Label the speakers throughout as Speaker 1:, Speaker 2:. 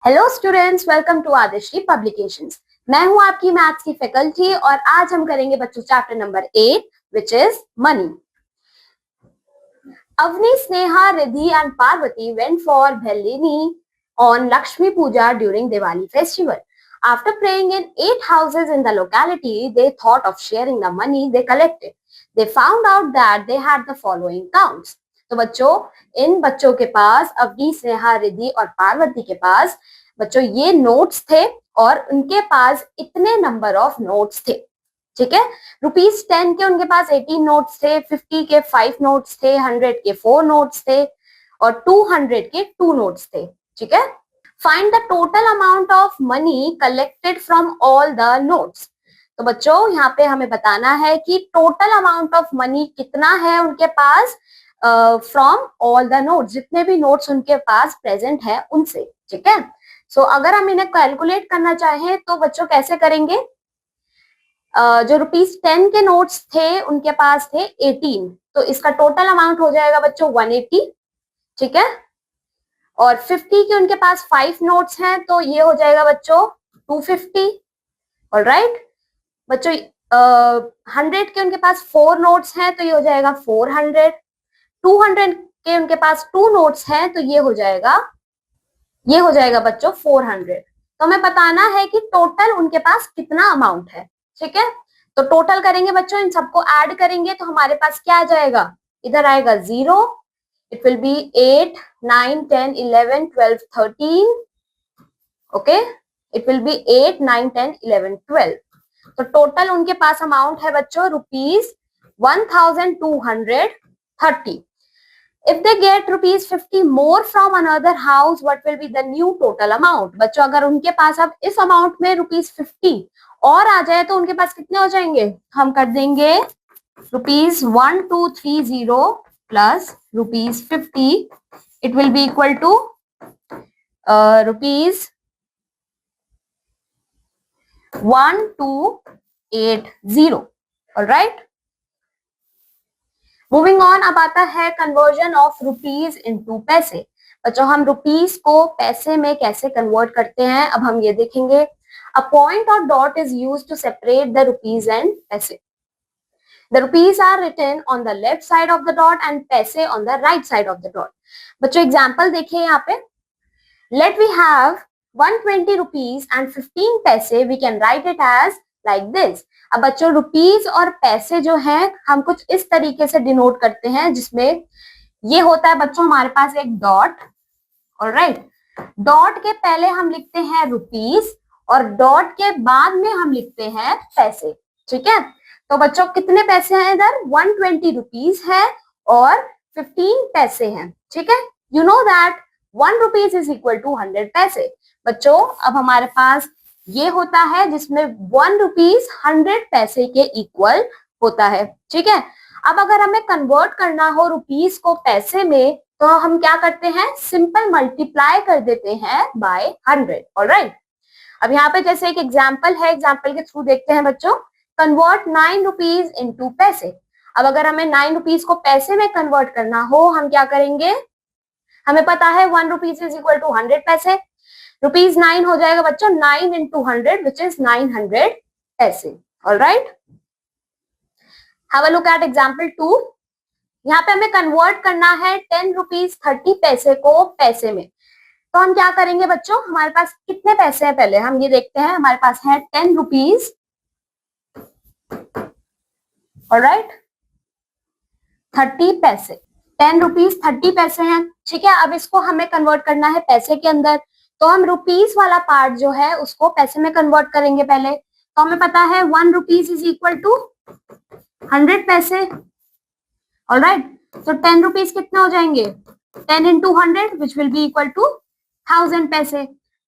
Speaker 1: Hello students, welcome to Aadishri publications. मैं हूं आपकी मैथ्स की फैकल्टी और आज हम करेंगे बच्चों chapter number 8 which is money. Avni, Sneha, Riddhi and Parvati went for Bellini on Lakshmi Puja during Diwali festival. After praying in 8 houses in the locality, they thought of sharing the money they collected. They found out that they had the following counts. तो बच्चों, इन बच्चों के पास अवनी, स्नेहा, रिद्धि और पार्वती के पास बच्चों ये notes थे और उनके पास इतने नंबर ऑफ नोट्स थे। ठीक है, ₹10 के उनके पास 18 नोट्स थे, 50 के 5 नोट्स थे, 100 के 4 नोट्स थे और 200 के 2 नोट्स थे। ठीक है, find the total amount of money collected from all the notes. तो बच्चों यहाँ पे हमें बताना है कि टोटल अमाउंट ऑफ मनी कितना है उनके पास फ्रॉम ऑल द नोट्स, जितने भी नोट्स उनके पास प्रेजेंट है उनसे। ठीक है, सो अगर हम इन्हें कैलकुलेट करना चाहें तो बच्चों कैसे करेंगे? जो ₹10 के नोट्स थे उनके पास थे 18, तो इसका टोटल अमाउंट हो जाएगा बच्चों 180। ठीक है, और 50 के उनके पास 5 नोट्स हैं तो ये हो जाएगा बच्चों 250। ऑलराइट बच्चों, 100 के उनके पास 4 नोट्स हैं तो ये हो जाएगा 400। 200 के उनके पास 2 नोट्स हैं तो ये हो जाएगा बच्चों 400। तो हमें बताना है कि टोटल उनके पास कितना अमाउंट है। ठीक है, तो टोटल करेंगे बच्चों, इन सबको ऐड करेंगे तो हमारे पास क्या आ जाएगा? इधर आएगा 0, it will B 8, 9, 10, 11, 12, 13। Okay, it will B 8, 9, 10, 11, 12। तो टोटल उनके पास अमाउंट है बच्चों ₹1230। If they get ₹50 more from another house, what will be the new total amount? बच्चों अगर उनके पास अब इस अमाउंट में ₹50 और आ जाए तो उनके पास कितने हो जाएंगे? हम कर देंगे ₹1230 plus ₹50, it will be equal to ₹1280। Alright, moving on, अब आता है कन्वर्जन ऑफ रुपीज इनटू पैसे। बच्चों हम रुपीज को पैसे में कैसे कन्वर्ट करते हैं अब हम ये देखेंगे। अ पॉइंट और dot is used to separate the rupees and paise. The rupees are written on the left side of the dot and paise on the right side of the dot. बच्चों एग्जाम्पल देखिए यहाँ पे, let we have 120 rupees and 15 paise, we can write it as like this. अब बच्चों rupees और पैसे जो हैं हम कुछ इस तरीके से डिनोट करते हैं, जिसमें ये होता है बच्चों हमारे पास एक डॉट। ऑलराइट, डॉट के पहले हम लिखते हैं रुपीज और डॉट के बाद में हम लिखते हैं पैसे। ठीक है, तो बच्चों कितने पैसे हैं इधर? 120 रुपीज है और 15 पैसे हैं। ठीक है, you know that 1 rupees is equal to 100 पैसे। बच्चों अब हमारे पास ये होता है जिसमें 1 रुपीज 100 पैसे के इक्वल होता है। ठीक है, अब अगर हमें कन्वर्ट करना हो रुपीज को पैसे में तो हम क्या करते हैं? सिंपल मल्टीप्लाई कर देते हैं बाय 100। ऑलराइट, अब यहाँ पे जैसे एक एग्जाम्पल है, एग्जाम्पल के थ्रू देखते हैं बच्चों। कन्वर्ट 9 रुपीज इनटू पैसे। अब अगर हमें 9 रुपीज को पैसे में कन्वर्ट करना हो हम क्या करेंगे? हमें पता है 1 रुपीज इज इक्वल टू 100 पैसे। ₹9 हो जाएगा बच्चों 9 into 100 which is 900 पैसे। Alright, have a look at example 2। यहाँ पे हमें कन्वर्ट करना है 10 रुपीज 30 पैसे को पैसे में। तो हम क्या करेंगे बच्चों? हमारे पास कितने पैसे हैं पहले हम ये देखते हैं। हमारे पास है 10 रुपीज। ऑलराइट, 30 पैसे, 10 रुपीज 30 पैसे हैं। ठीक है, अब इसको हमें कन्वर्ट करना है पैसे के अंदर, तो हम रुपीज वाला पार्ट जो है उसको पैसे में कन्वर्ट करेंगे पहले। तो हमें पता है 1 रुपीज इज इक्वल टू 100 पैसे। ऑलराइट, तो 10 रुपीज कितने हो जाएंगे? 10 into 100 which will be equal to 1000 पैसे।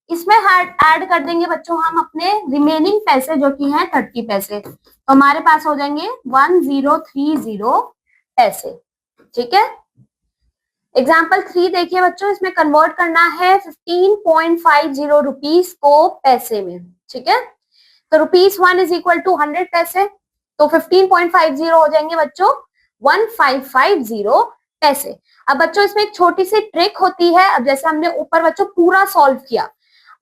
Speaker 1: इसमें ऐड कर देंगे बच्चों हम अपने रिमेनिंग पैसे जो कि हैं 30 पैसे, तो हमारे पास हो जाएंगे 1030 पैसे। ठीक है, एग्जाम्पल 3 देखिए बच्चों, इसमें कन्वर्ट करना है 15.50 रुपीज को पैसे में। ठीक है, तो ₹1 इज इक्वल टू 100 पैसे, तो 15.50 हो जाएंगे बच्चों 1550 पैसे। अब बच्चों इसमें एक छोटी सी ट्रिक होती है। अब जैसे हमने ऊपर बच्चों पूरा सॉल्व किया,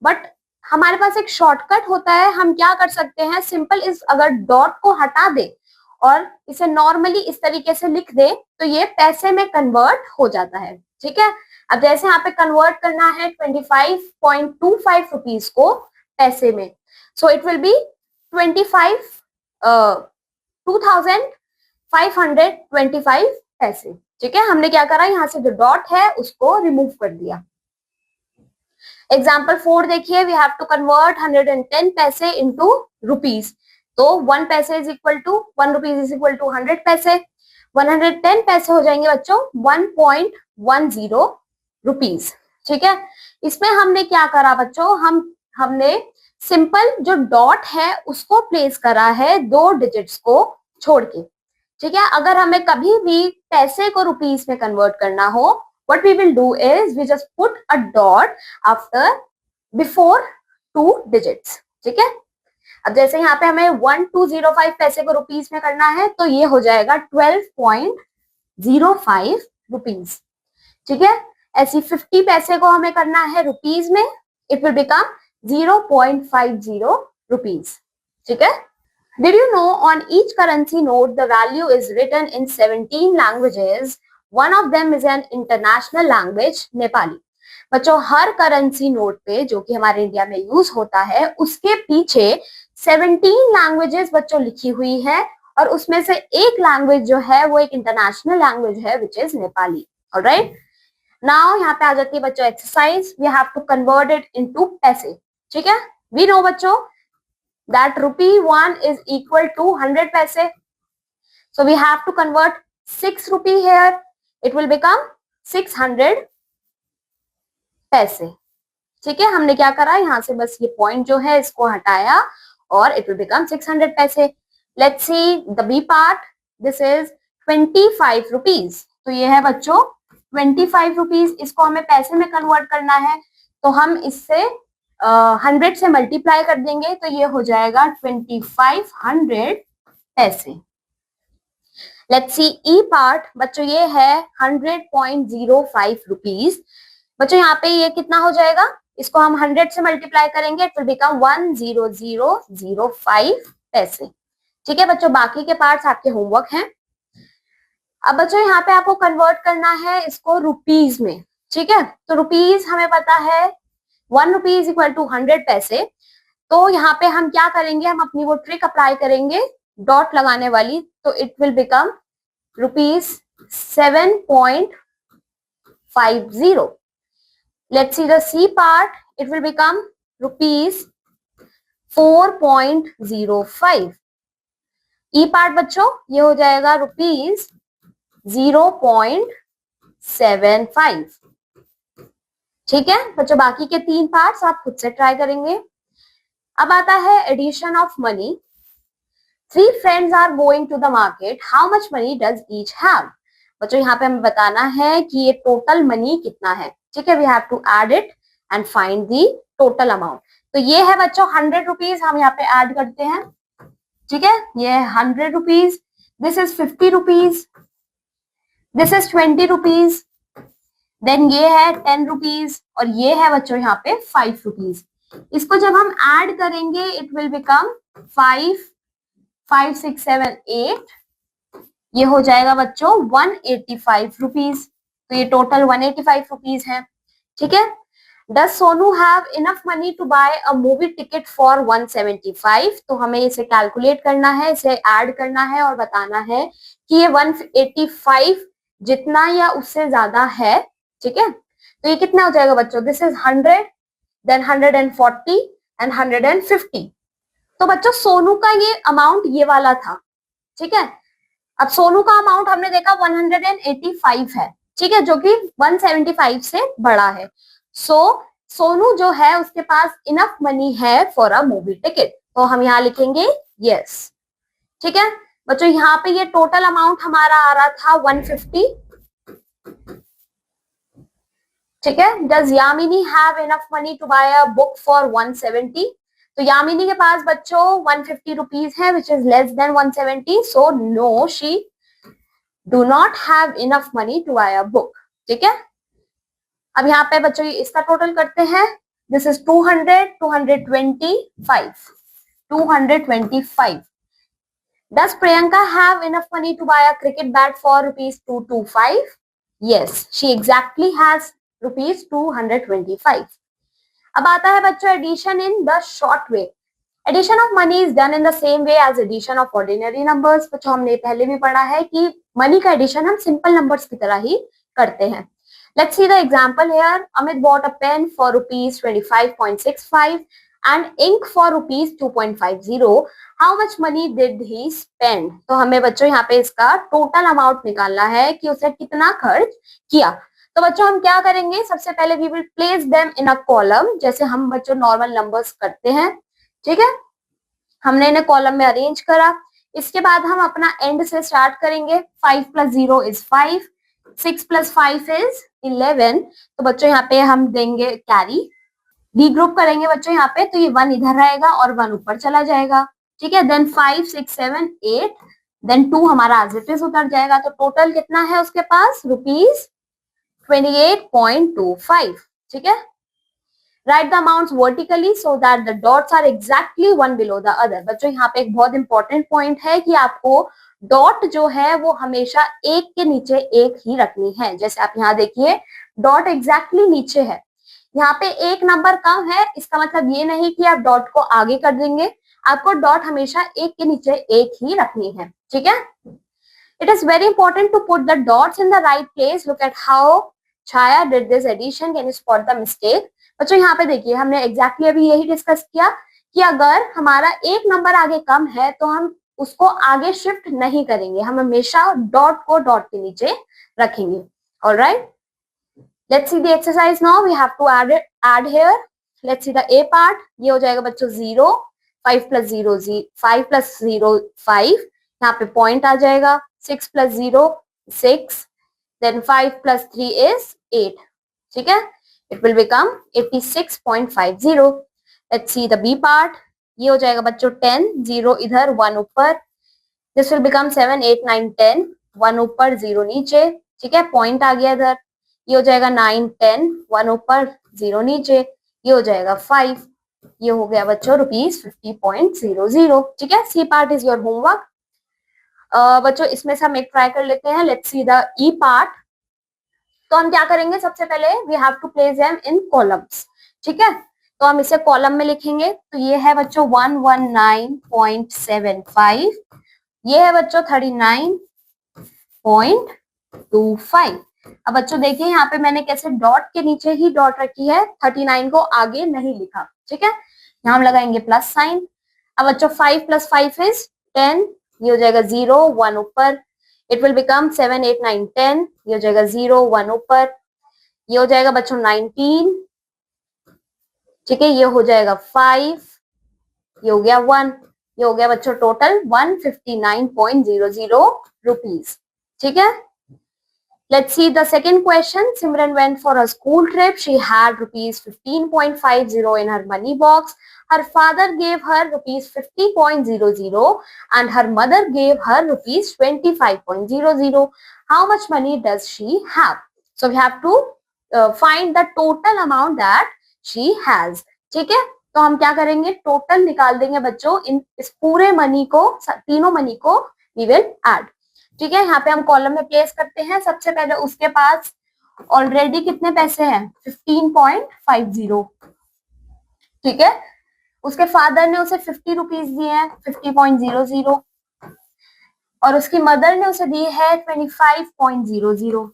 Speaker 1: बट हमारे पास एक शॉर्टकट होता है, हम क्या कर सकते हैं, सिंपल इस अगर डॉट को हटा दे और इसे नॉर्मली इस तरीके से लिख दे तो ये पैसे में कन्वर्ट हो जाता है, ठीक है। अब जैसे यहाँ पे कन्वर्ट करना है 25.25 रुपीज को पैसे में, सो इट विल बी 252525 पैसे, ठीक है। हमने क्या करा, यहाँ से जो डॉट है उसको रिमूव कर दिया। एग्जाम्पल 4 देखिए, वी हैव टू कन्वर्ट 110 पैसे इनटू रुपीज, तो 1 पैसे is equal to 1 rupees is equal to 100 पैसे, 110 पैसे हो जाएंगे बच्चों 1.10 रुपीज, ठीक है। इसमें हमने क्या करा बच्चों, हमने सिंपल जो डॉट है उसको प्लेस करा है 2 डिजिट्स को छोड़ के, ठीक है। अगर हमें कभी भी पैसे को रुपीज में कन्वर्ट करना हो, what we will do is we just put a dot after before 2 digits, ठीक है। अब जैसे यहाँ पे हमें 1205 पैसे को रुपीज में करना है तो ये हो जाएगा 12.05 रुपीज, ठीक है। ऐसी 50 पैसे को हमें करना है रुपीज में, इट विल बिकम 0.50 रुपीज, ठीक है। Did you know on each currency note the value is written in 17 languages? One of them is an international language, Nepali. बच्चों हर करेंसी नोट पे जो कि हमारे इंडिया में यूज होता है उसके पीछे 17 लैंग्वेजेस बच्चों लिखी हुई है और उसमें से एक लैंग्वेज जो है वो एक इंटरनेशनल लैंग्वेज है which is Nepali. Alright, now यहाँ पे आ जाती है बच्चों exercise, we have to convert it into पैसे, ठीक है। वी नो बच्चों that ₹1 is equal to 100 paise. So we have to convert 6 rupee here. It will become 600 paise. ठीक है, हमने क्या करा, यहाँ से बस ये पॉइंट जो है इसको हटाया और it will become 600 paise. Let's see the B part. This is 25 rupees. तो ये है बच्चों 25 rupees, इसको हमें पैसे में कन्वर्ट करना है तो हम इससे 100 से मल्टीप्लाई कर देंगे तो ये हो जाएगा 2500 पैसे। लेट्स सी ई पार्ट, बच्चों ये है 100.05 रुपीज। बच्चों यहाँ पे ये कितना हो जाएगा, इसको हम 100 से मल्टीप्लाई करेंगे, इट विल बिकम 10005 पैसे, ठीक है बच्चों। बाकी के पार्ट्स आपके होमवर्क हैं। अब बच्चों यहाँ पे आपको कन्वर्ट करना है इसको रुपीज में, ठीक है। तो रुपीज हमें पता है 1 रुपी इज इक्वल टू 100 पैसे, तो यहाँ पे हम क्या करेंगे, हम अपनी वो ट्रिक अप्लाई करेंगे डॉट लगाने वाली, तो it will become ₹7.50। Let's see the C part, it will become ₹4.05। E part बच्चों ये हो जाएगा ₹0.75, ठीक है बच्चों। बाकी के 3 पार्ट्स आप खुद से ट्राई करेंगे। अब आता है addition of money. 3 friends are going to the market, how much money does each have. बच्चों यहाँ पे हमें बताना है कि ये टोटल मनी कितना है, ठीक है। We have to add it and find the total amount. तो ये है बच्चों 100 रुपीज, हम यहाँ पे ऐड करते हैं, ठीक है। ये है 100 rupees, this is 50 rupees, this is 20 rupees, then ये है 10 रुपीज और ये है बच्चों यहाँ पे 5 रुपीज। इसको जब हम ऐड करेंगे इट विल बिकम 5 5 6 7 8, ये हो जाएगा बच्चों 185 रुपीज। तो ये टोटल 185 रुपीज है, ठीक है। Does Sonu have enough money to buy a movie ticket for 175। तो हमें इसे कैलकुलेट करना है, इसे ऐड करना है और बताना है कि ये 185 जितना या उससे ज्यादा है, ठीक है। तो ये कितना हो जाएगा बच्चों, दिस इज 100, देन 140 एंड 150। तो बच्चों सोनू का ये अमाउंट ये वाला था, ठीक है। अब सोनू का अमाउंट हमने देखा 185 है, ठीक है, जो कि 175 से बड़ा है। सो सोनू जो है उसके पास इनफ मनी है फॉर अ मूवी टिकट, तो हम यहाँ लिखेंगे यस, ठीक है बच्चों। यहाँ पे ये टोटल अमाउंट हमारा आ रहा था 150, ठीक है। Does Yamini have enough money to buy a book for 170। तो यामिनी के पास बच्चों 150 रुपीज है which is less than 170, so no she do not have enough money to buy a book, ठीक है। अब यहाँ पे बच्चों इसका टोटल करते हैं, This is 200, 225. 225. Does Priyanka have enough money to buy a cricket bat for rupees 225? Yes, she exactly has rupees 225. अब आता है बच्चों addition in the short way. Addition of money is done in the same way as addition of ordinary numbers. बच्चों हमने पहले भी पढ़ा है कि मनी का एडिशन हम सिंपल नंबर्स की तरह ही करते हैं. Let's see the example here. Amit bought a pen for rupees 25.65 and ink for rupees 2.50. How much money did he spend? तो हमें बच्चों यहाँ पे इसका टोटल अमाउंट निकालना है कि उसने कितना खर्च किया. तो बच्चों हम क्या करेंगे, सबसे पहले we will place them in a column, जैसे हम बच्चों नॉर्मल नंबर्स करते हैं. ठीक है, हमने इन्हें कॉलम में अरेंज करा. इसके बाद हम अपना एंड से स्टार्ट करेंगे. 5 + 0 is 5, 6 + 5 is 11. तो बच्चों यहाँ पे हम देंगे कैरी. डी ग्रुप करेंगे बच्चों यहाँ पे, तो ये 1 इधर रहेगा और 1 ऊपर चला जाएगा. ठीक है, देन 5, 6, 7, 8, देन 2 हमारा एज इट इज उतर जाएगा. तो टोटल कितना है उसके पास, रुपीज 28.25. ठीक है, write the amounts vertically so that the dots are exactly one below the other. बच्चों यहाँ पे एक बहुत इंपॉर्टेंट पॉइंट है कि आपको डॉट जो है वो हमेशा एक के नीचे एक ही रखनी है. जैसे आप यहाँ देखिए डॉट एग्जैक्टली नीचे है, यहाँ पे एक नंबर कम है, इसका मतलब ये नहीं कि आप डॉट को आगे कर देंगे, आपको डॉट हमेशा एक के नीचे एक ही रखनी है. ठीक है, it is very important to put the dots in the right place. Look at how Chhaya did this addition. Can you spot the mistake? बच्चों यहाँ पे देखिए हमने एग्जैक्टली अभी यही डिस्कस किया कि अगर हमारा एक नंबर आगे कम है तो हम उसको आगे शिफ्ट नहीं करेंगे, हम हमेशा डॉट को डॉट के नीचे रखेंगे. Alright, let's see the exercise now. We have to add here. Let's see the A part. ये हो जाएगा बच्चों 0, 5 + 0 5 + 0 5. यहाँ पे पॉइंट आ जाएगा. 6 + 0 6, then 5 + 3 is 8. ठीक है, it will become 86.50. Let's see the B part. ये हो जाएगा बच्चों 10, 0 इधर 1 ऊपर. This will become 7, 8, 9, 10, 1 ऊपर 0 नीचे. ठीक है, पॉइंट आ गया इधर. ये हो जाएगा 9, 10, 1 ऊपर 0 नीचे. ये हो जाएगा 5. ये हो गया बच्चों रुपीज 50.00. ठीक है, C part is your homework. बच्चों इसमें से हम एक ट्राई कर लेते हैं. Let's see the E part. तो हम क्या करेंगे, सबसे पहले we have to place them in columns. ठीक है, तो हम इसे कॉलम में लिखेंगे. तो ये है बच्चों 119.75. ये है बच्चों 39.25. अब बच्चों देखिए यहाँ पे मैंने कैसे डॉट के नीचे ही डॉट रखी है, 39 को आगे नहीं लिखा. ठीक है, यहाँ हम लगाएंगे प्लस साइन. अब बच्चों 5 + 5 is 10. ये हो जाएगा 0, 1 ऊपर. It will become 7, 8, 9, 10. ये हो जाएगा 0, 1 ऊपर. ये हो जाएगा बच्चों 19. ठीक है, ये हो जाएगा 5. ये हो गया 1. ये हो गया बच्चों टोटल 159.00 रुपीज. ठीक है, let's see the second question. Simran went for a school trip. She had rupees 15.50 in her money box. Her father gave her rupees 50.00 and her mother gave her rupees 25.00. How much money does she have? So we have to find the total amount that she has. ठीक है, तो हम क्या करेंगे, total निकाल देंगे बच्चों. इस पूरे मनी को, तीनों मनी को we will add. ठीक है, यहाँ पे हम कॉलम में प्लेस करते हैं. सबसे पहले उसके पास ऑलरेडी कितने पैसे हैं, 15.50. ठीक है, उसके फादर ने उसे 50 रुपीज दिए हैं, 50.00. और उसकी मदर ने उसे दी है 25.00.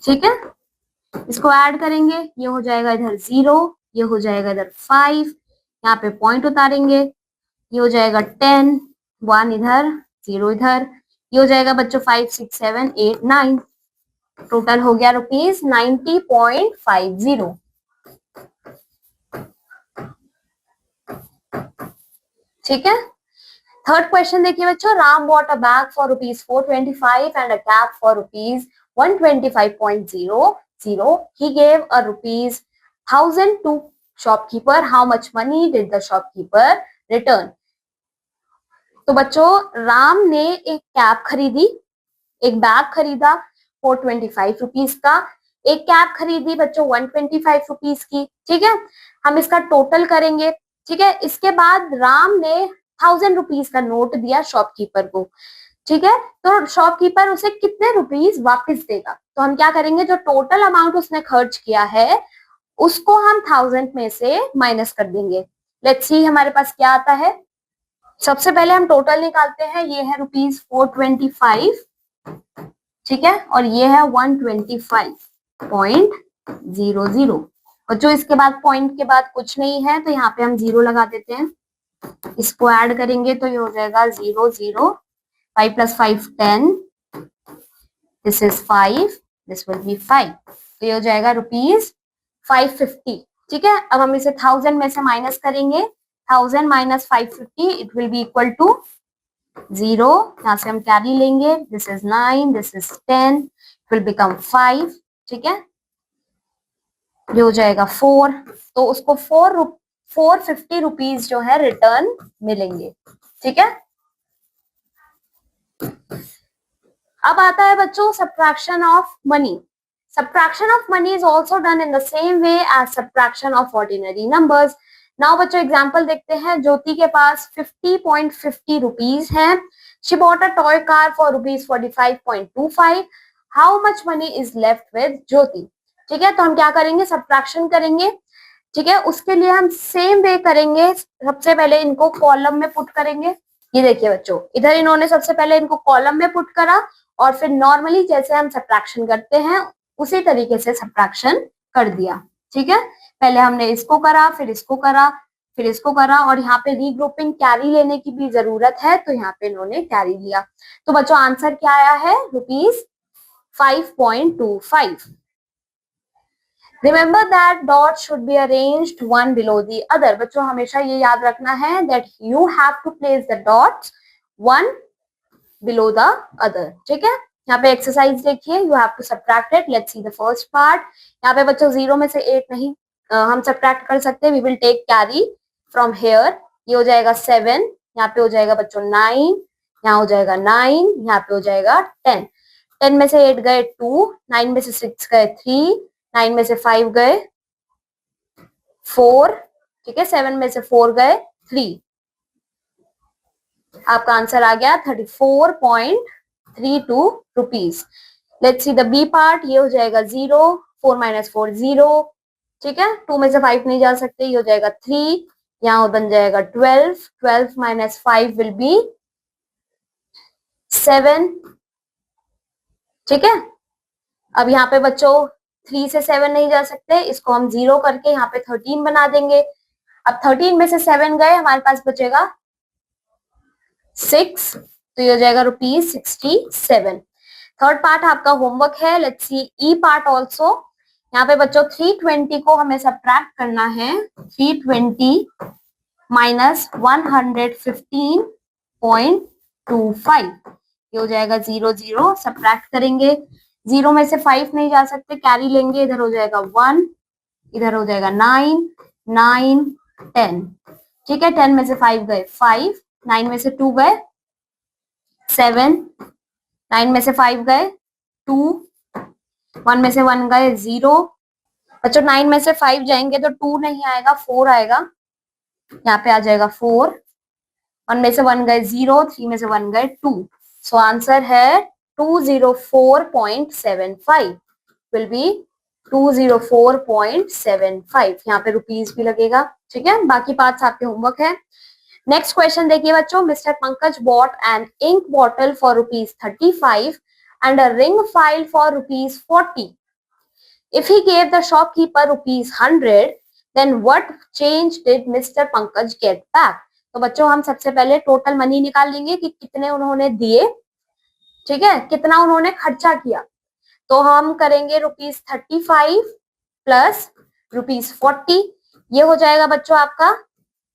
Speaker 1: ठीक है, इसको ऐड करेंगे. ये हो जाएगा इधर 0, ये हो जाएगा इधर 5, यहाँ पे पॉइंट उतारेंगे. ये हो जाएगा 10, 1 इधर 0 इधर. ये हो जाएगा बच्चों 5, 6, 7, 8, 9. टोटल हो गया रुपीज 90.50. ठीक है, थर्ड क्वेश्चन देखिए बच्चों. Ram bought a bag for rupees 425 and a cap for rupees 125.00. He gave a rupees 1000 to shopkeeper. How much money did the shopkeeper return? तो बच्चों राम ने एक कैप खरीदी, एक बैग खरीदा 425 रुपीज का. एक कैप खरीदी बच्चों 125 रुपीज की, ठीक है, हम इसका टोटल करेंगे, ठीक है। इसके बाद राम ने 1000 रुपीज का नोट दिया शॉपकीपर को, ठीक है, तो शॉपकीपर उसे कितने रुपीज वापस देगा? तो हम क्या करेंगे, जो टोटल अमाउंट उसने खर्च किया है उसको हम 1000 में से माइनस कर देंगे। लेट्स सी हमारे पास क्या आता है। सबसे पहले हम टोटल निकालते हैं, ये है ₹425, ठीक है, और ये है 125.00, और जो इसके बाद पॉइंट के बाद कुछ नहीं है तो यहाँ पे हम 0 लगा देते हैं। इसको ऐड करेंगे तो ये हो जाएगा 0 0, 5 + 5 10, this is 5, this will be 5, तो ये हो जाएगा ₹550, ठीक है। अब हम इसे 1000 में से माइनस करेंगे, 1000 - 550 it will be equal to 0, यहाँ से हम कैरी लेंगे, this is 9, this is 10, it will become 5, ठीक है, ये हो जाएगा 4, तो उसको 450 रुपीज जो है रिटर्न मिलेंगे, ठीक है। अब आता है बच्चों subtraction of money. Subtraction of money is also done in the same way as subtraction of ordinary numbers. Now बच्चों एग्जाम्पल देखते हैं। ज्योति के पास 50.50 रुपीज है। She bought a toy car for ₹45.25। How much money is left with Jyoti? ठीक है, तो हम क्या करेंगे, सब्ट्रैक्शन करेंगे, ठीक है। उसके लिए हम सेम वे करेंगे, सबसे पहले इनको कॉलम में पुट करेंगे। ये देखिए बच्चों, इधर इन्होंने सबसे पहले इनको कॉलम में पुट करा और फिर नॉर्मली जैसे हम सब्ट्रैक्शन करते हैं उसी तरीके से सब्ट्रैक्शन कर दिया, ठीक है। पहले हमने इसको करा, फिर इसको करा, फिर इसको करा, और यहाँ पे रीग्रुपिंग कैरी लेने की भी जरूरत है तो यहाँ पे इन्होंने कैरी लिया। तो बच्चों आंसर क्या आया है, ₹5.25। Remember that dots should be arranged one below the other. बच्चों हमेशा ये याद रखना है that you have to place the dots one below the other, ठीक है। यहाँ पे एक्सरसाइज देखिए, you have to subtract it. Let's see the first part. यहाँ पे बच्चों 0 में से 8 नहीं हम सब्ट्रैक्ट कर सकते। We will take carry from here. ये हो जाएगा 7, यहाँ पे हो जाएगा बच्चों 9, यहाँ हो जाएगा 9, यहाँ पे हो जाएगा 10। 10 में से 8 गए 2, 9 में से 6 गए 3, 9 में से 5 गए 4, ठीक है, 7 में से 4 गए 3। आपका आंसर आ गया 34.32 rupees. Let's see the B part. ये हो जाएगा 0, 4 - 4 0, ठीक है। 2 में से 5 नहीं जा सकते, ये हो जाएगा 3, यहाँ बन जाएगा 12, 12 - 5 विल बी 7, ठीक है। अब यहाँ पे बच्चों 3 से 7 नहीं जा सकते, इसको हम 0 करके यहाँ पे 13 बना देंगे। अब 13 में से 7 गए, हमारे पास बचेगा 6, तो ये हो जाएगा ₹67। थर्ड पार्ट आपका होमवर्क है। Let's see E part also. यहाँ पे बच्चों 320 को हमें सब्ट्रैक्ट करना है। 320 - 115.25, ये हो जाएगा 0 0, सब्ट्रैक्ट करेंगे। 0 में से 5 नहीं जा सकते, कैरी लेंगे, इधर हो जाएगा 1, इधर हो जाएगा 9, 9 10, ठीक है। 10 में से 5 गए 5, 9 में से 2 गए 7, 9 में से 5 गए 2, 1 में से 1 गए 0। बच्चों 9 में से 5 जाएंगे तो 2 नहीं आएगा, 4 आएगा, यहाँ पे आ जाएगा 4। 1 में से 1 गए 0, 3 में से 1 गए 2, सो आंसर है 204.75 विल बी 204.75। यहाँ पे रुपीज भी लगेगा, ठीक है। बाकी पार्ट्स आपके होमवर्क है। नेक्स्ट क्वेश्चन देखिए बच्चों। Mister Pankaj bought an ink bottle for ₹35 and a ring file for ₹40. If he gave the shopkeeper ₹100, then what change did Mr. Pankaj get back? तो बच्चों हम सबसे पहले टोटल मनी निकाल लेंगे कि कितने उन्होंने दिए, ठीक है, कितना उन्होंने खर्चा किया। तो हम करेंगे ₹35 प्लस ₹40, ये हो जाएगा बच्चों आपका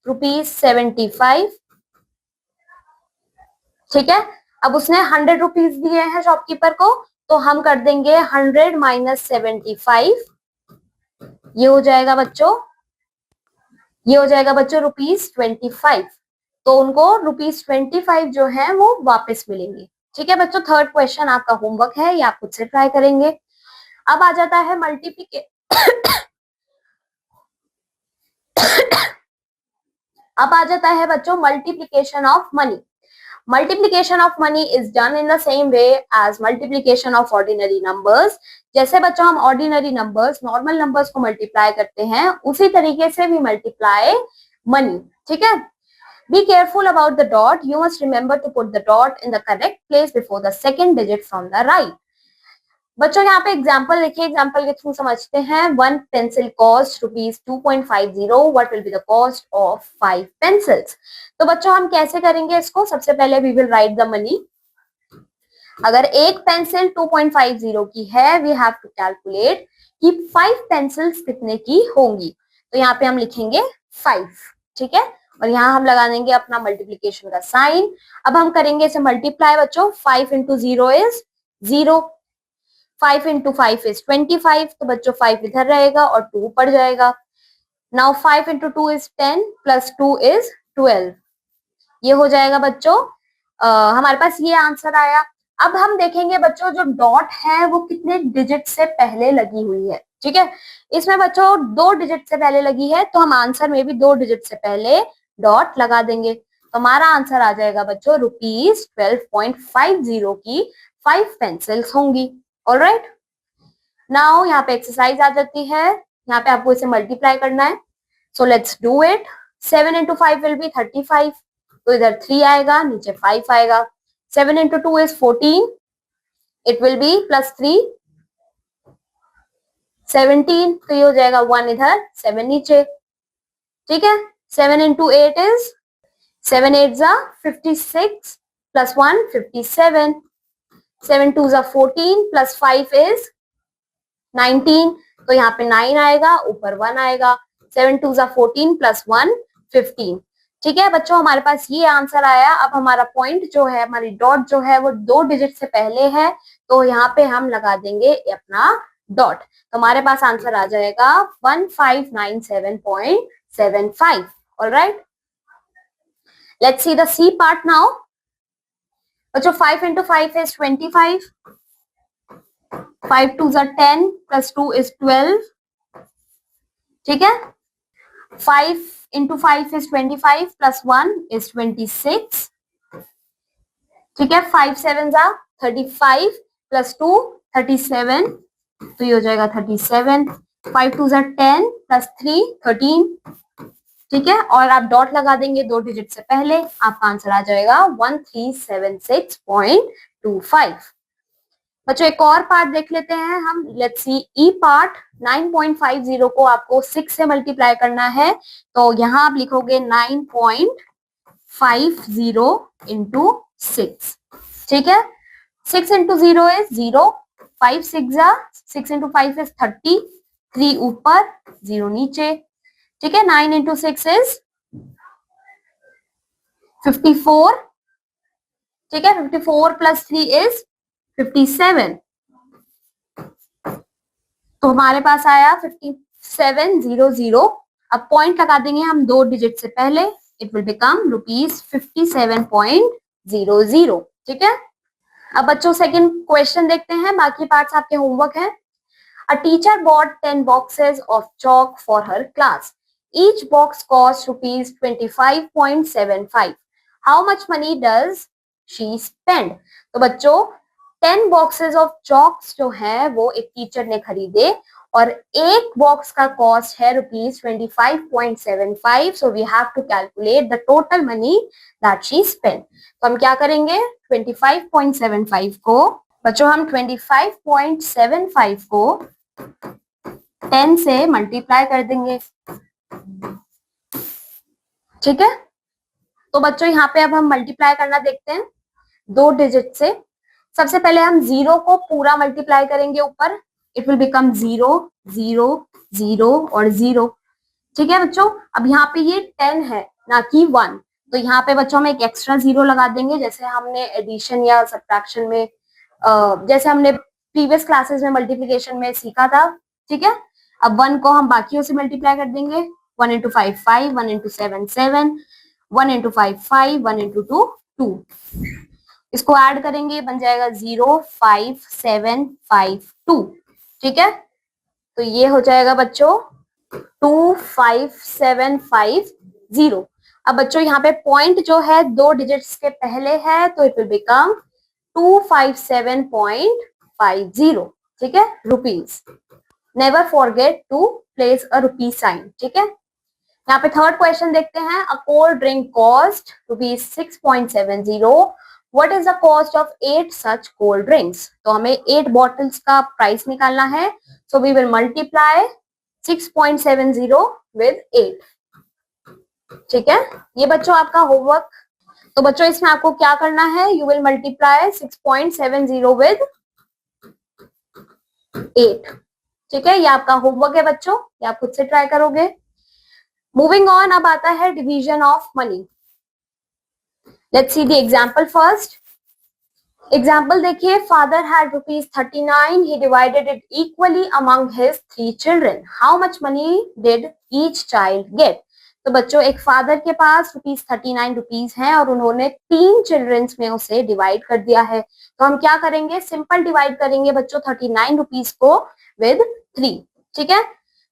Speaker 1: ₹75, ठीक है। अब उसने 100 रुपीज दिए हैं शॉपकीपर को, तो हम कर देंगे 100 - 75, ये हो जाएगा बच्चों, ये हो जाएगा बच्चों ₹25। तो उनको ₹25 जो है वो वापस मिलेंगे, ठीक है बच्चों। थर्ड क्वेश्चन आपका होमवर्क है, ये आप खुद से ट्राई करेंगे। अब आ जाता है अब आ जाता है बच्चों multiplication of money. Multiplication of money is done in the same way as multiplication of ordinary numbers. जैसे बच्चों हम ऑर्डिनरी नंबर्स, नॉर्मल नंबर्स को मल्टीप्लाई करते हैं, उसी तरीके से भी मल्टीप्लाई मनी। ठीक है, be careful about the dot, you must remember to put the dot in the correct place before the second digit from the right. बच्चों यहाँ पे एग्जाम्पल देखिए, एग्जाम्पल के थ्रू समझते हैं। One pencil cost ₹2.50, what will be the cost of 5 pencils. तो बच्चों हम कैसे करेंगे इसको, सबसे पहले we will write the money. अगर एक पेंसिल 2.50 की है, वी हैव टू कैलकुलेट कि 5 पेंसिल्स कितने की होंगी। तो यहाँ पे हम लिखेंगे 5, ठीक है, और यहाँ हम लगा देंगे अपना मल्टीप्लीकेशन का साइन। अब हम करेंगे इसे मल्टीप्लाई बच्चों। 5 into 0 इज 0, 5 into 5 is 25, तो बच्चों 5 इधर रहेगा और 2 पड़ जाएगा। Now 5 into 2 is 10 plus 2 is 12, ये हो जाएगा बच्चों हमारे पास ये आंसर आया। अब हम देखेंगे बच्चों जो डॉट है वो कितने डिजिट से पहले लगी हुई है। ठीक है, इसमें बच्चों 2 डिजिट से पहले लगी है, तो हम आंसर में भी 2 डिजिट से पहले डॉट लगा देंगे। तो हमारा आंसर आ जाएगा बच्चों ₹12.50 की 5 पेंसिल्स होंगी। ऑलराइट, नाउ यहाँ पे एक्सरसाइज आ जाती है, यहाँ पे आपको इसे मल्टीप्लाई करना है। So let's do it. 7 into 5 will be 35, तो इधर 3 आएगा, नीचे 5 आएगा। 7 into 2 is 14, it will B plus 3 17, तो ये हो जाएगा 1 इधर 7 नीचे। ठीक है, 7 into 8 is 7 8 जा 56 प्लस 1 57, 7 2 जा 14 प्लस 5 is 19, तो यहाँ पे 9 आएगा, ऊपर 1 आएगा। 7 2 जा 14 प्लस 1 15। ठीक है बच्चों, हमारे पास ये आंसर आया। अब हमारा पॉइंट जो है, हमारी डॉट जो है वो 2 डिजिट से पहले है, तो यहाँ पे हम लगा देंगे अपना डॉट। तो हमारे पास आंसर आ जाएगा 1597.75। Alright, let's see the C part now. बच्चों 5 into 5 is 25, 5 2 are 10 plus 2 is 12। ठीक है, 5 into 5 is 25 plus 1 is 26। ठीक है, 5 7 are 35 plus 2 37, तो ये हो जाएगा 37। 5 2 are 10 plus 3 13। ठीक है, और आप डॉट लगा देंगे 2 डिजिट से पहले, आपका आंसर आ जाएगा 1376.25। बच्चों एक और पार्ट देख लेते हैं हम। Let's see E part. 9.50 को आपको 6 से मल्टीप्लाई करना है, तो यहाँ आप लिखोगे 9.50 into 6। ठीक है, 6 into 0 is 0, 5 6 जा 6 into 5 is 30, 3 ऊपर 0 नीचे। ठीक है, 9 into 6 is 54। ठीक है, 54 plus 3 is 57, तो हमारे पास आया 5700। अब पॉइंट लगा देंगे हम 2 डिजिट से पहले, इट विल बिकम ₹57.00। ठीक है, अब बच्चों सेकंड क्वेश्चन देखते हैं, बाकी पार्ट्स आपके होमवर्क हैं। A teacher bought 10 boxes of chalk for her class. Each box costs ₹25.75. How much money does she spend? तो बच्चों 10 boxes of chalks जो है वो एक टीचर ने खरीदे, और एक बॉक्स का कॉस्ट है ₹25.75। So we have to calculate the total money that she spend. तो हम क्या करेंगे, 25.75 को बच्चों हम 25.75 को 10 से मल्टीप्लाई कर देंगे। ठीक है, तो बच्चों यहाँ पे अब हम मल्टीप्लाई करना देखते हैं 2 डिजिट से। सबसे पहले हम 0 को पूरा मल्टीप्लाई करेंगे ऊपर, इट विल बिकम 0 0 0 और 0। ठीक है बच्चों, अब यहाँ पे ये 10 है ना कि 1, तो यहाँ पे बच्चों हम एक एक्स्ट्रा 0 लगा देंगे, जैसे हमने एडिशन या सब्ट्रैक्शन में जैसे हमने प्रीवियस क्लासेस में मल्टीप्लिकेशन में सीखा था। ठीक है, अब 1 को हम बाकियों से मल्टीप्लाई कर देंगे। 1 into 5 5, 1 into 7 7, 1 into 5 5, 1 into 2 2। इसको ऐड करेंगे, बन जाएगा 0 5 7 5 2। ठीक है, तो ये हो जाएगा बच्चों 25750। अब बच्चों यहाँ पे पॉइंट जो है 2 डिजिट्स के पहले है, तो इट विल बिकम 257.50। ठीक है, rupees. Never forget to place a rupee sign. ठीक है, यहाँ पे थर्ड क्वेश्चन देखते हैं। A cold drink cost ₹6.70। What is the cost of 8 such cold drinks? तो हमें 8 बॉटल्स का प्राइस निकालना है। So we will multiply 6.70 with 8। ठीक है, ये बच्चों आपका होमवर्क। तो बच्चों इसमें आपको क्या करना है, यू विल मल्टीप्लाई 6.70 विद 8। ठीक है, ये आपका होमवर्क है बच्चों, ये आप खुद से ट्राई करोगे। मूविंग ऑन, अब आता है division of money. Let's see the example first. Example देखिए, father had ₹39, he divided it equally among his 3 children. How much money did each child get? तो बच्चों एक फादर के पास ₹39 है और उन्होंने 3 चिल्ड्रंस में उसे डिवाइड कर दिया है। तो हम क्या करेंगे, सिंपल डिवाइड करेंगे बच्चों ₹39 को विद 3। ठीक है,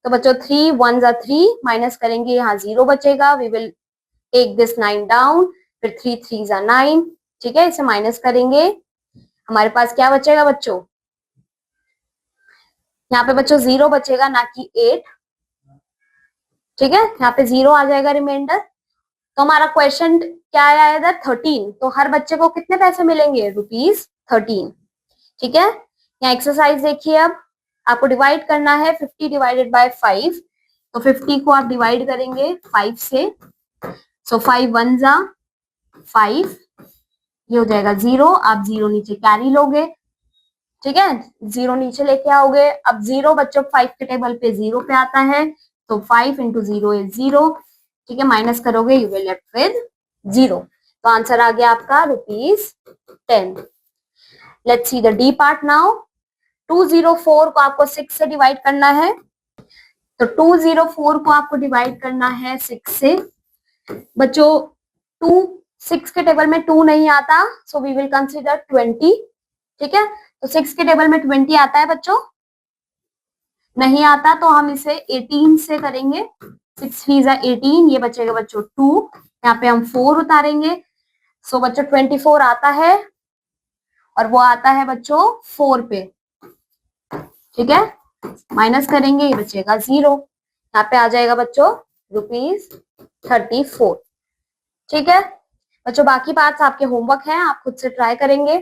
Speaker 1: तो बच्चों 3 1 जा 3 माइनस करेंगे, यहाँ 0 बचेगा। We will take this 9 down, फिर 3 3 जा 9। ठीक है, इसे माइनस करेंगे, हमारे पास क्या बचेगा बच्चों, यहाँ पे बच्चों 0 बचेगा ना कि 8। ठीक है, यहाँ पे 0 आ जाएगा रिमाइंडर। तो हमारा क्वेश्चन क्या आया इधर, 13। तो हर बच्चे को कितने पैसे मिलेंगे, ₹13। ठीक है, यहाँ एक्सरसाइज देखिए। अब आपको डिवाइड करना है 50 डिवाइडेड बाय 5। तो 50 को आप डिवाइड करेंगे 5 से। सो 5 1 जा 5, ये हो जाएगा 0। आप 0 नीचे कैरी लोगे। ठीक है, 0 नीचे लेके आओगे। अब 0 बच्चों 5 के टेबल पे 0 पे आता है, तो 5 इंटू 0 इज 0। ठीक है, माइनस करोगे, यू विल लेफ्ट विद 0। तो आंसर आ गया आपका ₹10। Let's see the D part now. 204 को आपको 6 से डिवाइड करना है। तो 204 को आपको डिवाइड करना है 6 से। बच्चों 2 6 के टेबल में 2 नहीं आता, सो वी विल कंसीडर 20। ठीक है, तो 6 के टेबल में 20 आता है बच्चों, नहीं आता, तो हम इसे 18 से करेंगे। 6 3 जा 18, ये बचेगा बच्चों 2, यहाँ पे हम 4 उतारेंगे। सो बच्चों 24 आता है और वो आता है बच्चों 4 पे। ठीक है, माइनस करेंगे, ये बचेगा 0। यहाँ पे आ जाएगा बच्चों ₹34। ठीक है बच्चों, बाकी पार्ट्स आपके होमवर्क है, आप खुद से ट्राई करेंगे।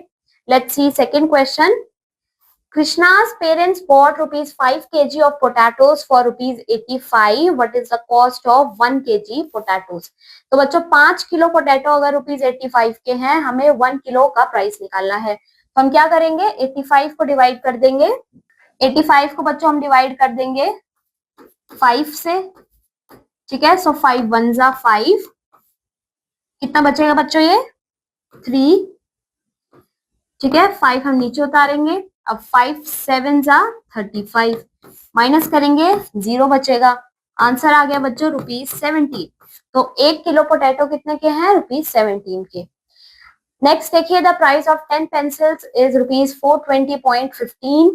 Speaker 1: Let's see second question. Krishna's parents bought ₹5 kg of potatoes for ₹85. What is the cost of 1 kg potatoes? तो बच्चों 5 किलो पोटैटो अगर ₹85 के हैं, हमें 1 किलो का प्राइस निकालना है। तो हम क्या करेंगे, 85 को डिवाइड कर देंगे। 85 को बच्चों हम डिवाइड कर देंगे 5 से। ठीक है, सो 5 1 जा 5, कितना बचेगा बच्चों, ये 3। ठीक है, 5 हम नीचे उतारेंगे। अब 5 7 जा 35, माइनस करेंगे, 0 बचेगा। आंसर आ गया बच्चों ₹17। तो 1 किलो पोटैटो कितने के हैं, ₹17 के। नेक्स्ट देखिए, the price of 10 pencils is ₹420.15।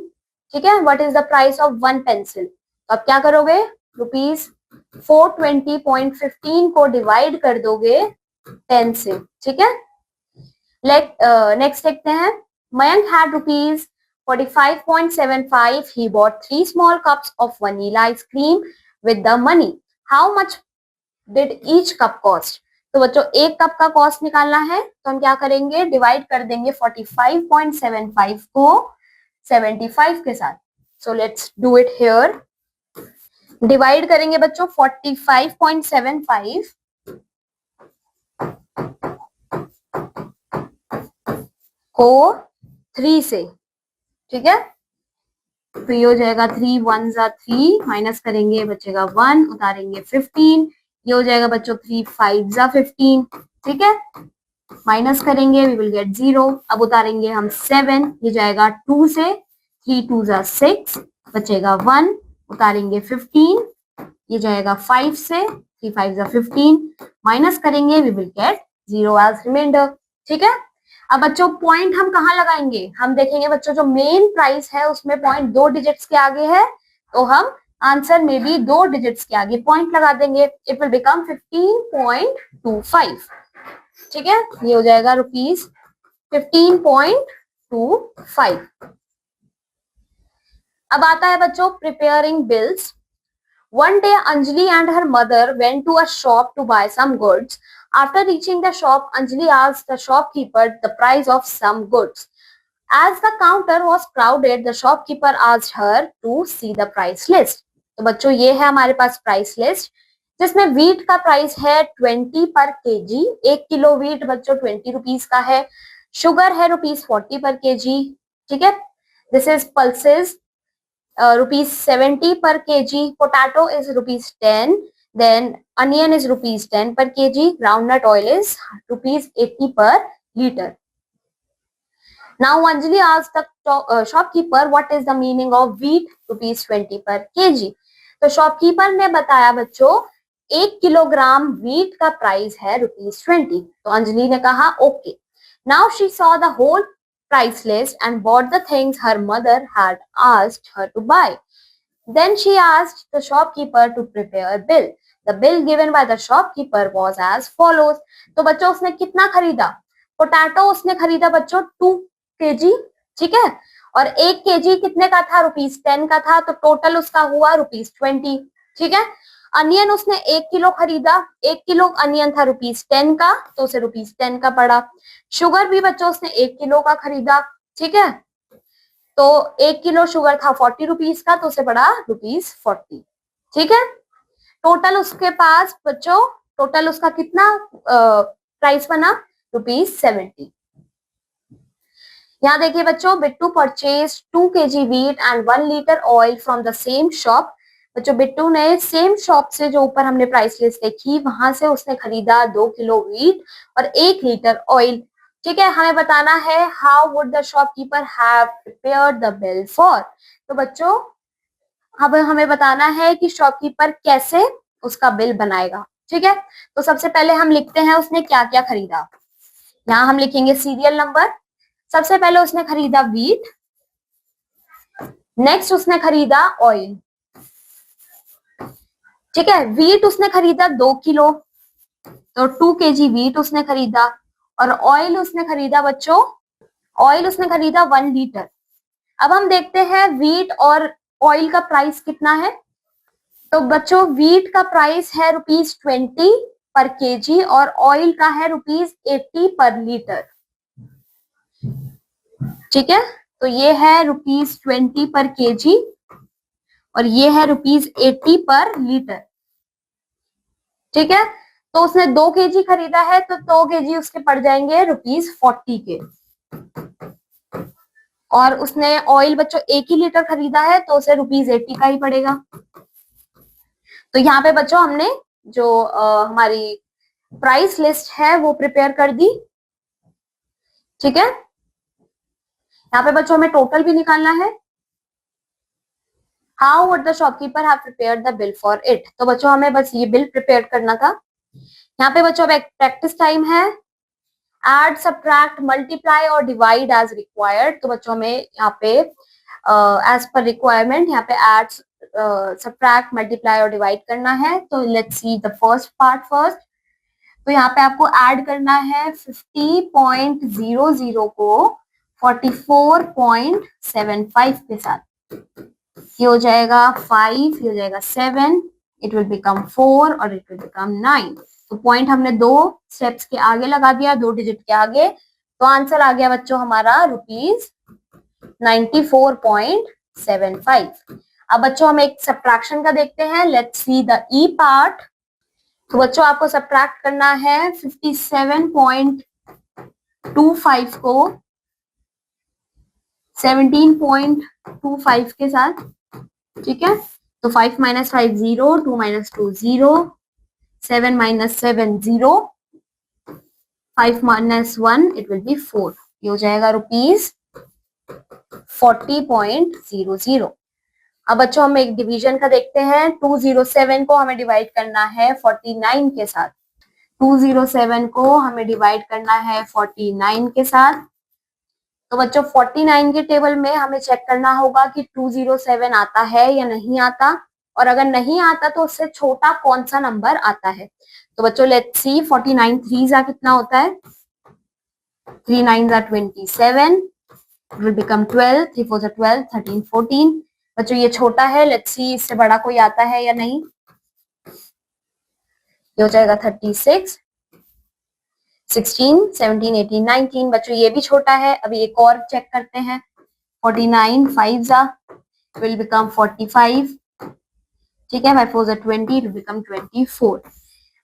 Speaker 1: ठीक है, what is the price of 1 pencil? तो आप क्या करोगे, ₹420.15 को डिवाइड कर दोगे 10 से। ठीक है, नेक्स्ट देखते हैं। Mayank had ₹45.75. He bought 3 small cups of vanilla ice cream with the money. How much did each cup cost? तो बच्चों एक कप का कॉस्ट निकालना है, तो हम क्या करेंगे, डिवाइड कर देंगे 45.75 को 75 के साथ। So let's do it here. Divide करेंगे बच्चों 45.75 को 3 से। ठीक है, तो ये हो जाएगा 3 1 जा 3, माइनस करेंगे, बचेगा 1, उतारेंगे 15, ये हो जाएगा बच्चों 3 5 जा 15। ठीक है, माइनस करेंगे, वी विल गेट 0। अब उतारेंगे हम 7, ये जाएगा 2 से। 3 2 जा 6, बचेगा 1, उतारेंगे 15, ये जाएगा 5 से। 3 5 जा 15, माइनस करेंगे, we will get 0 as reminder. ठीक है, अब बच्चों पॉइंट हम कहाँ लगाएंगे, हम देखेंगे बच्चों जो मेन प्राइस है उसमें पॉइंट 2 डिजिट्स के आगे है, तो हम आंसर में भी 2 डिजिट्स के आगे पॉइंट लगा देंगे, इट विल बिकम 15.25। ठीक है, ये हो जाएगा ₹15.25। अब आता है बच्चों preparing bills. One day, Anjali and her mother went to a shop to buy some goods. After reaching the shop, Anjali asked the shopkeeper the price of some goods. As the counter was crowded, the shopkeeper asked her to see the price list. तो बच्चों ये है हमारे पास price list, जिसमें wheat का price है 20 पर KG. 1 kilo wheat बच्चों 20 रुपीज का है। शुगर है ₹40 पर केजी। ठीक है, this is pulses ₹70 per kg. Potato is ₹10. Then onion is ₹10 per kg. Groundnut oil is ₹80 per liter. Now Anjali asked the shopkeeper what is the meaning of wheat ₹20 per kg. तो shopkeeper ने बताया बच्चों 1 kilogram wheat का price है ₹20। तो अंजलि ने कहा okay. Now she saw the whole price list and bought the things her mother had asked her to buy. Then she asked the shopkeeper to prepare a bill. The bill given by the shopkeeper was as follows. तो बच्चों उसने कितना खरीदा, potato उसने खरीदा बच्चों 2 kg। ठीक है, और 1 kg कितने का था, ₹10 का था, तो टोटल उसका हुआ ₹20। ठीक है, अनियन उसने 1 किलो खरीदा, 1 किलो अनियन था ₹10 का, तो उसे ₹10 का पड़ा। शुगर भी बच्चों उसने 1 किलो का खरीदा। ठीक है, तो 1 किलो शुगर था ₹40 का, तो उसे पड़ा ₹40। ठीक है, टोटल उसके पास बच्चों टोटल उसका कितना प्राइस बना, ₹70। यहाँ देखिए बच्चों, Bittu purchase 2 kg wheat and 1 litre oil from the same shop. बच्चों बिट्टू ने सेम शॉप से, जो ऊपर हमने प्राइस लिस्ट देखी, वहां से उसने खरीदा 2 किलो वीट और 1 लीटर ऑयल। ठीक है, हमें बताना है how would the shopkeeper have prepared the bill for. तो बच्चों अब हमें बताना है कि शॉपकीपर कैसे उसका बिल बनाएगा। ठीक है, तो सबसे पहले हम लिखते हैं उसने क्या क्या खरीदा। यहाँ हम लिखेंगे सीरियल नंबर। सबसे पहले उसने खरीदा वीट, नेक्स्ट उसने खरीदा ऑयल। ठीक है, वीट उसने खरीदा 2 किलो, तो 2 kg वीट उसने खरीदा, और ऑयल उसने खरीदा बच्चों, ऑयल उसने खरीदा 1 लीटर। अब हम देखते हैं वीट और ऑयल का प्राइस कितना है। तो बच्चों वीट का प्राइस है ₹20 पर केजी और ऑयल का है ₹80 पर लीटर। ठीक है, तो ये है ₹20 पर केजी और ये है ₹80 पर लीटर। ठीक है, तो उसने 2 kg खरीदा है, तो 2 kg उसके पड़ जाएंगे ₹40 के। और उसने ऑयल बच्चों 1 ही लीटर खरीदा है, तो उसे ₹80 का ही पड़ेगा। तो यहाँ पे बच्चों हमने जो हमारी प्राइस लिस्ट है वो प्रिपेयर कर दी। ठीक है, यहाँ पे बच्चों हमें टोटल भी निकालना है। How would the shopkeeper have prepared the bill for it. तो बच्चों हमें बस ये बिल प्रिपेयर करना था। यहाँ पे बच्चों अब एक प्रैक्टिस टाइम है। एड, सब्ट्रैक्ट, मल्टीप्लाई और डिवाइड एज रिक्वायर्ड। तो बच्चों हमें यहाँ पे एज पर रिक्वायरमेंट यहाँ पे एड, सब्ट्रैक्ट, मल्टीप्लाई और डिवाइड करना है। तो let's see the first part first. तो यहाँ पे आपको ऐड करना है 50.00 को 44.75 के साथ। ये हो जाएगा 5, ये हो जाएगा 7, इट विल बिकम 4 और इट विल बिकम 9। तो पॉइंट हमने 2 स्टेप्स के आगे लगा दिया, 2 डिजिट के आगे। तो आंसर आ गया बच्चों हमारा ₹94.75। अब बच्चों हम एक सब्ट्रैक्शन का देखते हैं। Let's see the E part. तो बच्चों आपको सब्ट्रैक्ट करना है 57.25 को 17.25 के साथ। ठीक है, तो 5 - 5 0, 2 - 2 0, 7 - 7 0, 5 - 1 इट विल बी 4। ये हो जाएगा ₹40.00। अब बच्चों हम एक डिवीजन का देखते हैं। 207 को हमें डिवाइड करना है 49 के साथ। 207 को हमें डिवाइड करना है 49 के साथ। तो बच्चों 49 के टेबल में हमें चेक करना होगा कि 207 आता है या नहीं आता, और अगर नहीं आता तो उससे छोटा कौन सा नंबर आता है। तो बच्चों लेट्स सी, 49 3 जा कितना होता है, 3 9 जा 27, will become 12, 3 4 जा 12, 13 14। बच्चों ये छोटा है, लेट्स सी इससे बड़ा कोई आता है या नहीं। ये हो जाएगा 36, 16, 17, 18, 19। बच्चों ये भी छोटा है। अभी एक और चेक करते हैं, 49 5 जा will become 45, ठीक है, 5 4 जा 20, it will become 24।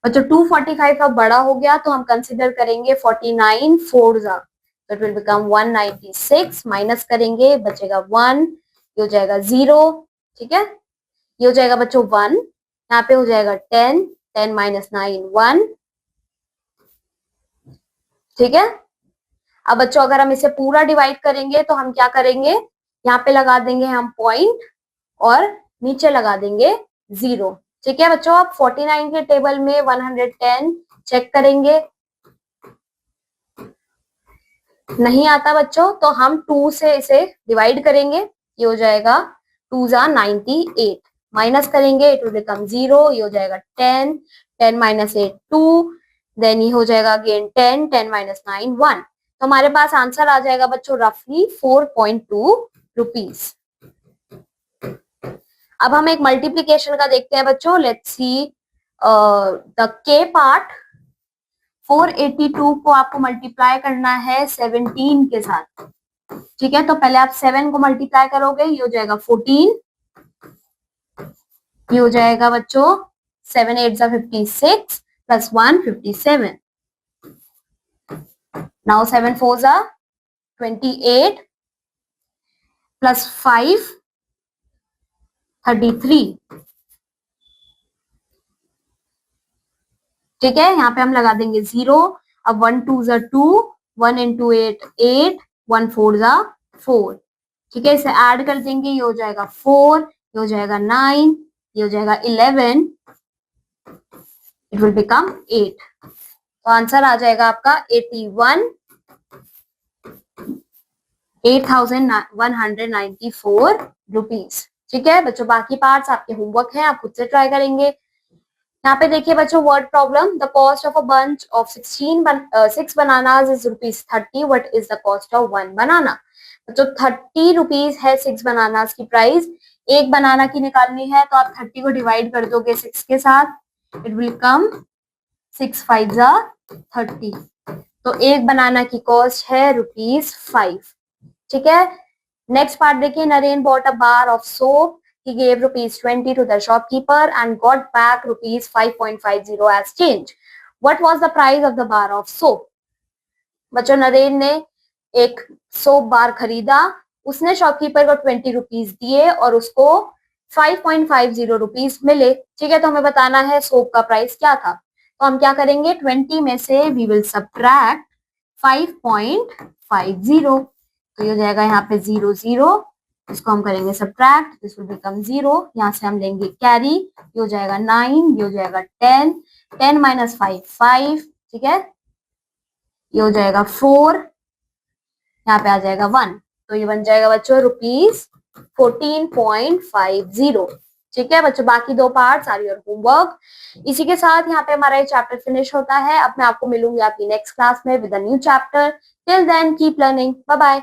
Speaker 1: बच्चों 245 अब बड़ा हो गया तो हम कंसिडर करेंगे 49 4 जा, तो इट विल बिकम 196, माइनस करेंगे बचेगा 1, ये हो जाएगा 0, ठीक है, ये हो जाएगा बच्चों 1, यहाँ पे हो जाएगा 10, 10 माइनस 9 1, ठीक है। अब बच्चों अगर हम इसे पूरा डिवाइड करेंगे तो हम क्या करेंगे, यहाँ पे लगा देंगे हम पॉइंट और नीचे लगा देंगे 0, ठीक है। बच्चों आप 49 के टेबल में 110 चेक करेंगे, नहीं आता बच्चों, तो हम 2 से इसे डिवाइड करेंगे, ये हो जाएगा 2 जा 98, माइनस करेंगे इट विल बिकम 0, ये हो जाएगा 10, 10 माइनस 8 2, देन ये हो जाएगा अगेन 10, 10 माइनस 9 1। तो हमारे पास आंसर आ जाएगा बच्चों रफली 4.2 रुपीज। अब हम एक मल्टीप्लीकेशन का देखते हैं बच्चों, लेट्स सी द के पार्ट। 482 को आपको मल्टीप्लाई करना है 17 के साथ, ठीक है। तो पहले आप 7 को मल्टीप्लाई करोगे, ये हो जाएगा 14, ये हो जाएगा बच्चों 7 8 जा 56 प्लस 1 57, नाउ 7 4 जा 28 प्लस 5 33, ठीक है। यहाँ पे हम लगा देंगे 0, अब 1 2 जा 2, 1 into 8 8, 1 4 जा 4, ठीक है। इसे ऐड कर देंगे, ये हो जाएगा 4, ये हो जाएगा 9, ये हो जाएगा 11, इट विल बिकम 8। तो आंसर आ जाएगा आपका 8,194 रुपीज, ठीक है। बच्चों बाकी पार्ट्स आपके होमवर्क हैं, आप खुद से ट्राई करेंगे। यहाँ पे देखिए बच्चों word problem, the cost of a bunch of 6 bananas is ₹30, what is the cost of 1 बनाना। बच्चों 30 रुपीज है 6 बनानास की प्राइस, एक बनाना की निकालनी है तो आप 30 को डिवाइड कर दोगे 6 के साथ, इट विल कम 6 5 जा 30, तो एक बनाना की कॉस्ट है ₹5, ठीक है। नेक्स्ट पार्ट देखिए, Naren bought a bar of soap, he gave ₹20 to the shopkeeper and got back ₹5.50 as change. What was the price of the bar of soap? बच्चों नरेन ने एक सोप बार खरीदा, उसने शॉपकीपर को 20 रुपीज दिए और उसको 5.50 रुपीज मिले, ठीक है। तो हमें बताना है सोप का प्राइस क्या था। तो हम क्या करेंगे, 20 में से वी विल सब्ट्रैक्ट 5.50, तो ये हो जाएगा यहाँ पे 0 0, इसको हम करेंगे सब्ट्रैक्ट, दिस विल बिकम 0, यहाँ से हम लेंगे कैरी, ये हो जाएगा 9, ये हो जाएगा 10, 10 माइनस 5 5, ठीक है, ये हो जाएगा 4, यहाँ पे आ जाएगा 1, तो ये बन जाएगा बच्चों ₹14.50, ठीक है। बच्चों बाकी दो पार्ट्स आर योर होमवर्क। इसी के साथ यहाँ पे हमारा ये चैप्टर फिनिश होता है। अब मैं आपको मिलूंगी आपकी नेक्स्ट क्लास में with a new chapter. Till then keep learning, bye bye.